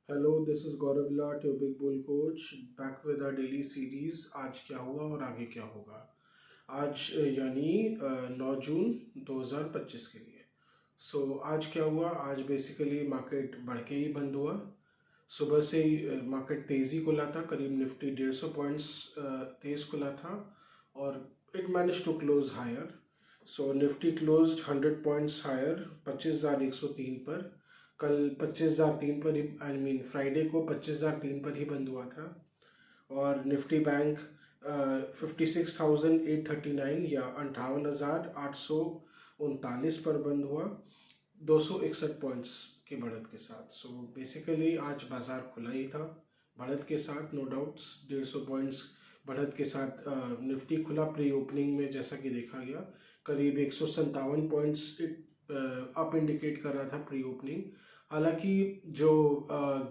Hello, this is Gaurav Vilat, your Big Bull coach, back with our daily series आज क्या हुआ और आगे क्या होगा। आज यानी 9 जून 2025 के लिए। आज क्या हुआ, आज बेसिकली मार्केट बढ़ के ही बंद हुआ। सुबह से ही मार्केट तेज़ी खुला था, करीब निफ्टी 150 पॉइंट्स तेज़ खुला था और it manage to close higher. Nifty closed 100 points higher 25,103 पर। कल 25,003 पर ही, आई मीन फ्राइडे को 25,003 पर ही बंद हुआ था। और निफ्टी बैंक 56,839 या 58,839 पर बंद हुआ 261 पॉइंट्स की बढ़त के साथ। बेसिकली आज बाजार खुला ही था बढ़त के साथ, नो डाउट्स 150 पॉइंट्स बढ़त के साथ निफ्टी खुला। प्री ओपनिंग में जैसा कि देखा गया करीब 157 पॉइंट्स अप इंडिकेट कर रहा था प्री ओपनिंग। हालांकि जो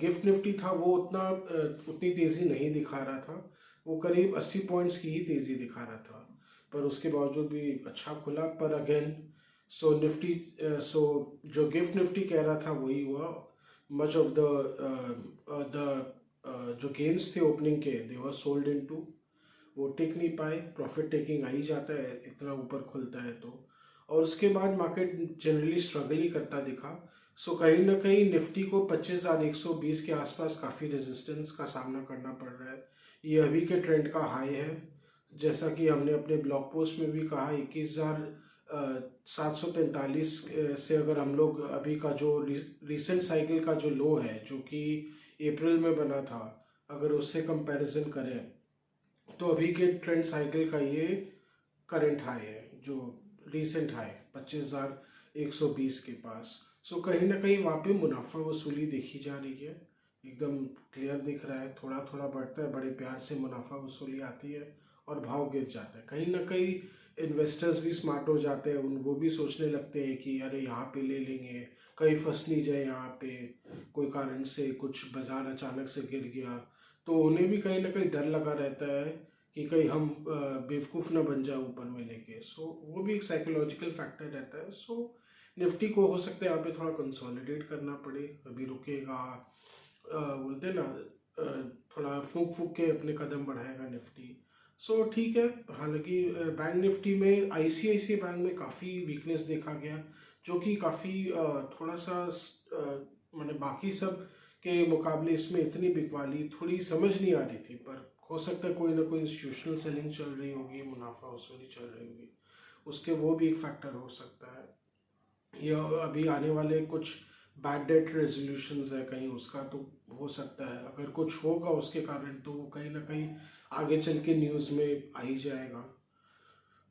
गिफ्ट निफ्टी था वो उतनी तेज़ी नहीं दिखा रहा था, वो करीब 80 पॉइंट्स की ही तेज़ी दिखा रहा था, पर उसके बावजूद भी अच्छा खुला। पर अगेन निफ्टी जो गिफ्ट निफ्टी कह रहा था वही हुआ। मच ऑफ द जो गेन्स थे ओपनिंग के, दे वर सोल्ड इनटू, वो टिक नहीं पाए। प्रॉफिट टेकिंग आ ही जाता है इतना ऊपर खुलता है तो। और उसके बाद मार्केट जनरली स्ट्रगल ही करता दिखा। कहीं ना कहीं निफ्टी को 25,120 के आसपास काफ़ी रेजिस्टेंस का सामना करना पड़ रहा है। ये अभी के ट्रेंड का हाई है, जैसा कि हमने अपने ब्लॉग पोस्ट में भी कहा। 21,743 से अगर हम लोग अभी का जो रिसेंट साइकिल का जो लो है, जो कि अप्रैल में बना था, अगर उससे कंपैरिजन करें तो अभी के ट्रेंड साइकिल का ये करंट हाई है, जो रीसेंट हाई 25,120 के पास। कहीं ना कहीं वहाँ पे मुनाफा वसूली देखी जा रही है, एकदम क्लियर दिख रहा है। थोड़ा थोड़ा बढ़ता है, बड़े प्यार से मुनाफा वसूली आती है और भाव गिर जाता है। कहीं ना कहीं इन्वेस्टर्स भी स्मार्ट हो जाते हैं, वो भी सोचने लगते हैं कि अरे यहाँ पे ले लेंगे, कहीं फंस नहीं जाए, यहाँ पे कोई कारण से कुछ बाजार अचानक से गिर गया तो उन्हें भी कहीं ना कहीं डर लगा रहता है कि कहीं हम बेवकूफ़ ना बन जाए ऊपर में लेके। वो भी एक साइकोलॉजिकल फैक्टर रहता है। निफ्टी को हो सकता है यहाँ पे थोड़ा कंसोलिडेट करना पड़े, अभी रुकेगा, बोलते हैं ना, थोड़ा फूक फूक के अपने कदम बढ़ाएगा निफ्टी। ठीक है। हालांकि बैंक निफ्टी में आईसीआईसीआई बैंक में काफ़ी वीकनेस देखा गया, जो कि काफ़ी थोड़ा सा मैंने बाकी सब के मुकाबले इसमें इतनी बिकवाली थोड़ी समझ नहीं आ रही थी। पर हो सकता है कोई ना कोई इंस्टीट्यूशनल सेलिंग चल रही होगी, मुनाफा वसूली चल रही होगी, उसके वो भी एक फैक्टर हो सकता है। या अभी आने वाले कुछ बैड डेट रेजोल्यूशंस है कहीं, उसका तो हो सकता है। अगर कुछ होगा उसके कारण तो वो कहीं ना कहीं आगे चल के न्यूज़ में आ ही जाएगा।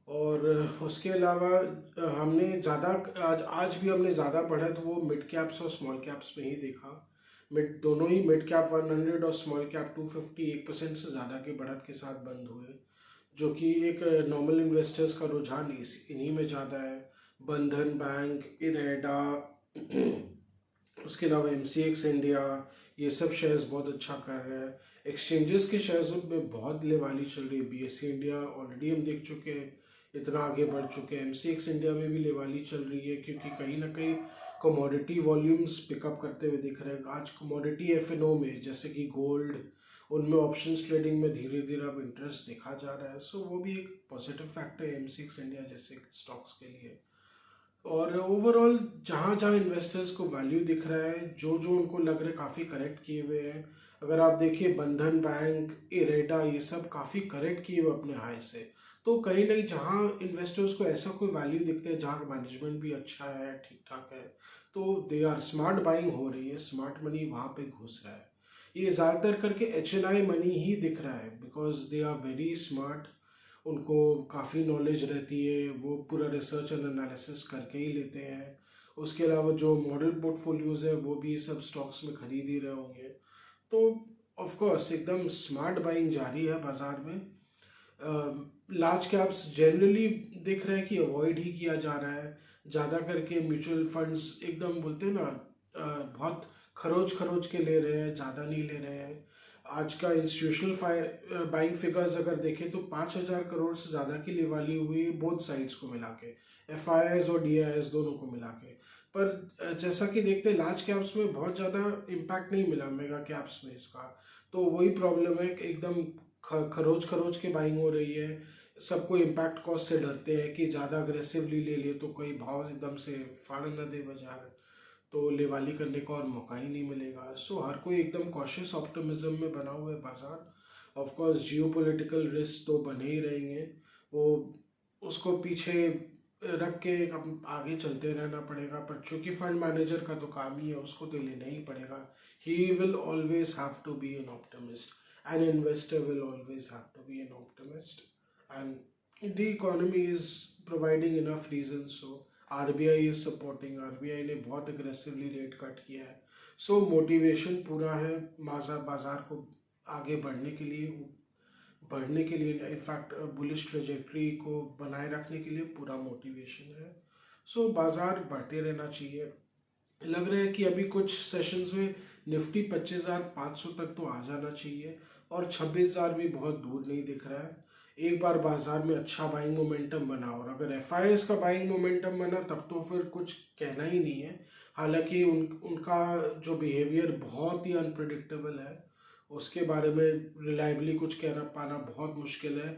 और उसके अलावा हमने ज़्यादा आज भी हमने ज़्यादा पढ़ा तो वो मिड कैप्स और स्मॉल कैप्स में ही देखा। दोनों ही मिड कैप 100 और स्मॉल कैप 250 1% से ज़्यादा की बढ़त के साथ बंद हुए, जो कि एक नॉर्मल इन्वेस्टर्स का रुझान इन्हीं में ज़्यादा है। बंधन बैंक, इरेडा, उसके अलावा एमसीएक्स इंडिया, ये सब शेयर्स बहुत अच्छा कर रहे हैं। एक्सचेंजेस के शेयर्स में बहुत लेवाली चल रही है। बीएससी इंडिया ऑलरेडी हम देख चुके हैं, इतना आगे बढ़ चुके हैं। एमसीएक्स इंडिया में भी लेवाली चल रही है, क्योंकि कहीं ना कहीं कमोडिटी वॉल्यूम्स पिकअप करते हुए दिख रहे हैं। आज कमोडिटी एफएनओ में, जैसे कि गोल्ड, उनमें ऑप्शंस ट्रेडिंग में धीरे धीरे अब इंटरेस्ट देखा जा रहा है। वो भी एक पॉजिटिव फैक्टर है एमसीएक्स इंडिया जैसे स्टॉक्स के लिए। और ओवरऑल जहाँ जहाँ इन्वेस्टर्स को वैल्यू दिख रहा है, जो जो उनको लग रहा है काफ़ी करेक्ट किए हुए हैं। अगर आप देखिए बंधन बैंक, इरेडा, ये सब काफ़ी करेक्ट किए हुए अपने हाई से। तो कहीं ना कहीं जहाँ इन्वेस्टर्स को ऐसा कोई वैल्यू दिखता है जहाँ मैनेजमेंट भी अच्छा है, ठीक ठाक है, तो दे आर स्मार्ट बाइंग हो रही है, स्मार्ट मनी वहाँ पे घुस रहा है। ये ज़्यादातर करके एचएनआई मनी ही दिख रहा है, because they are very smart, उनको काफ़ी नॉलेज रहती है, वो पूरा रिसर्च एंड एनालिसिस करके ही लेते हैं। उसके अलावा जो मॉडल पोर्टफोलियोज़ है वो भी सब स्टॉक्स में खरीद ही रहे होंगे। तो ऑफ कोर्स एकदम स्मार्ट बाइंग जारी है बाज़ार में। लार्ज कैप्स जनरली दिख रहा है कि अवॉइड ही किया जा रहा है। ज़्यादा करके म्यूचुअल फंड्स एकदम, बोलते हैं ना, बहुत खरोच खरोच के ले रहे हैं, ज़्यादा नहीं ले रहे हैं। आज का इंस्टीट्यूशनल बाइंग फिगर्स अगर देखें तो 5,000 करोड़ से ज़्यादा की लेवाली हुई बोथ साइड्स को मिला के, एफ और डी दोनों को मिला के। पर जैसा कि देखते हैं लार्ज कैप्स में बहुत ज़्यादा इम्पैक्ट नहीं मिला मेगा कैप्स में इसका। तो वही प्रॉब्लम है कि एकदम खरोच खरोच के बाइंग हो रही है। सबको इम्पैक्ट कॉस्ट से डरते हैं कि ज़्यादा अग्रेसिवली ले लिए तो कोई भाव एकदम से फाड़ न दे बाजार, तो लेवाली करने का और मौका ही नहीं मिलेगा। सो हर कोई एकदम कॉशियस ऑप्टिमिज्म में बना हुआ है बाजार। ऑफ कोर्स जियोपॉलिटिकल रिस्क तो बने ही रहेंगे, वो उसको पीछे रख के हम आगे चलते रहना पड़ेगा। पर चूंकि फंड मैनेजर का तो काम ही है, उसको तो लेना ही पड़ेगा। He will always have to be an optimist, an investor will always have to be an optimist, and the economy is providing enough reason. So RBI is supporting, RBI ने बहुत अग्रेसिवली रेट कट किया है। सो motivation पूरा है बाजार को आगे बढ़ने के लिए इनफैक्ट बुलिश ट्रेजेक्ट्री को बनाए रखने के लिए पूरा मोटिवेशन है। सो बाजार बढ़ते रहना चाहिए। लग रहा है कि अभी कुछ सेशंस में निफ्टी 25,500 तक तो आ जाना चाहिए, और 26,000 भी बहुत दूर नहीं दिख रहा है। एक बार बाजार में अच्छा बाइंग मोमेंटम बना, और अगर एफआईएस का बाइंग मोमेंटम बना तब तो फिर कुछ कहना ही नहीं है। हालांकि उनका जो बिहेवियर बहुत ही अनप्रडिक्टेबल है, उसके बारे में रिलायबली कुछ कहना पाना बहुत मुश्किल है।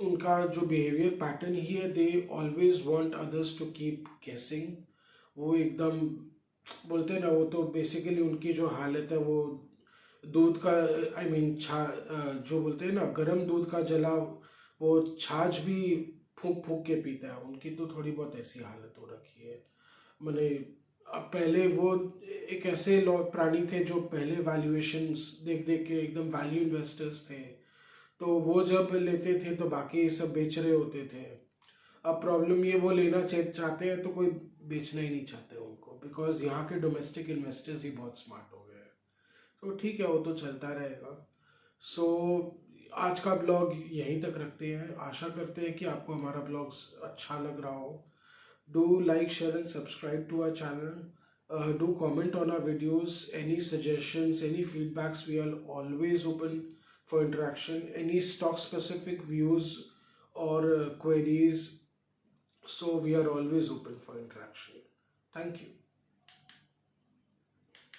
उनका जो बिहेवियर पैटर्न ही है, they always want others to keep guessing. वो एकदम बोलते हैं ना, वो तो बेसिकली उनकी जो हालत है वो दूध का आई मीन जो बोलते हैं ना गर्म दूध का जला, वो छाछ भी फूंक फूंक के पीता है। उनकी तो थोड़ी बहुत ऐसी हालत हो रखी है। मैंने अब पहले वो एक ऐसे लोग प्राणी थे जो पहले वैल्यूएशंस देख देख के एकदम वैल्यू इन्वेस्टर्स थे, तो वो जब लेते थे तो बाकी सब बेच रहे होते थे। अब प्रॉब्लम ये वो लेना चाहते हैं तो कोई बेचना ही नहीं चाहते उनको, बिकॉज यहाँ के डोमेस्टिक इन्वेस्टर्स ही बहुत स्मार्ट हो गए हैं। तो ठीक है, वो तो चलता रहेगा। सो आज का ब्लॉग यहीं तक रखते हैं। आशा करते हैं कि आपको हमारा ब्लॉग अच्छा लग रहा हो। Do like, share and subscribe to our channel. Do comment on our videos. Any suggestions, any feedbacks, we are always open for interaction. Any stock specific views or queries, so we are always open for interaction. Thank you.